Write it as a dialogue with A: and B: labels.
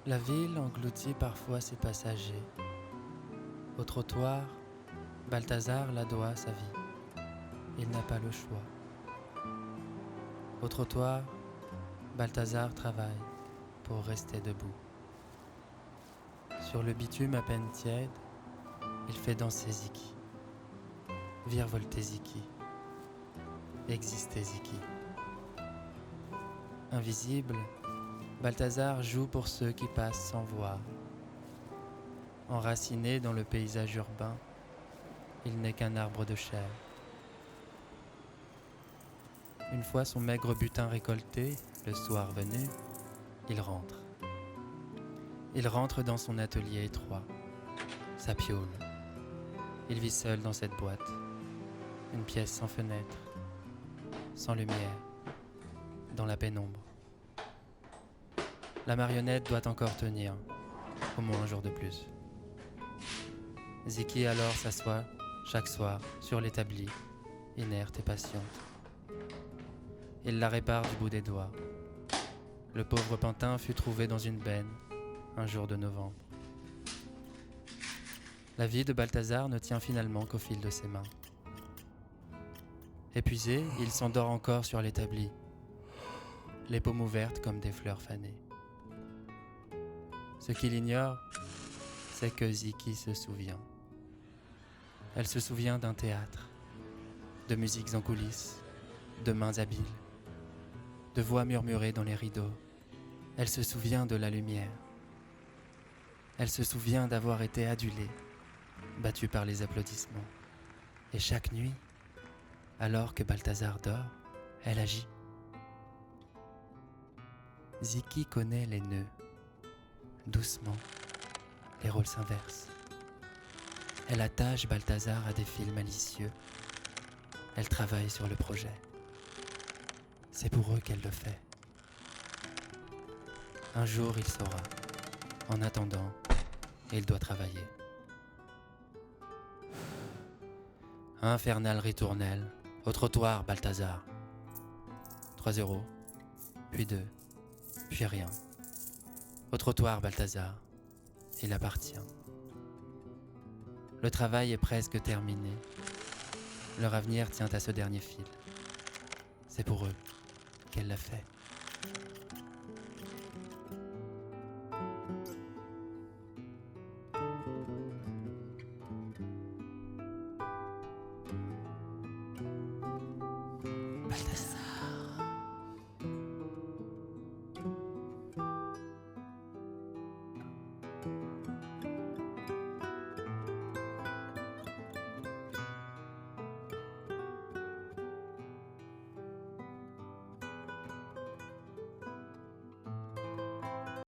A: La ville engloutit parfois ses passagers. Au trottoir, Balthazar ladoie sa vie. Il n'a pas le choix. Au trottoir, Balthazar travaille pour rester debout. Sur le bitume à peine tiède, il fait danser Ziki. Virevolter Ziki. Exister Ziki. Invisible, Balthazar joue pour ceux qui passent sans voir. Enraciné dans le paysage urbain, il n'est qu'un arbre de chair. Une fois son maigre butin récolté, le soir venu, il rentre. Il rentre dans son atelier étroit, sa piaule. Il vit seul dans cette boîte, une pièce sans fenêtre, sans lumière, dans la pénombre. La marionnette doit encore tenir, au moins un jour de plus. Ziki alors s'assoit chaque soir sur l'établi, inerte et patiente. Il la répare du bout des doigts. Le pauvre pantin fut trouvé dans une benne, un jour de novembre. La vie de Balthazar ne tient finalement qu'au fil de ses mains. Épuisé, il s'endort encore sur l'établi, les paumes ouvertes comme des fleurs fanées. Ce qu'il ignore, c'est que Ziki se souvient. Elle se souvient d'un théâtre, de musiques en coulisses, de mains habiles, de voix murmurées dans les rideaux. Elle se souvient de la lumière. Elle se souvient d'avoir été adulée, battue par les applaudissements. Et chaque nuit, alors que Balthazar dort, elle agit. Ziki connaît les nœuds. Doucement, les rôles s'inversent. Elle attache Balthazar à des fils malicieux. Elle travaille sur le projet. C'est pour eux qu'elle le fait. Un jour, il saura. En attendant, il doit travailler. Infernal ritournelle, au trottoir, Balthazar. 3 €, puis 2, puis rien. Au trottoir, Balthazar, il appartient. Le travail est presque terminé. Leur avenir tient à ce dernier fil. C'est pour eux qu'elle l'a fait.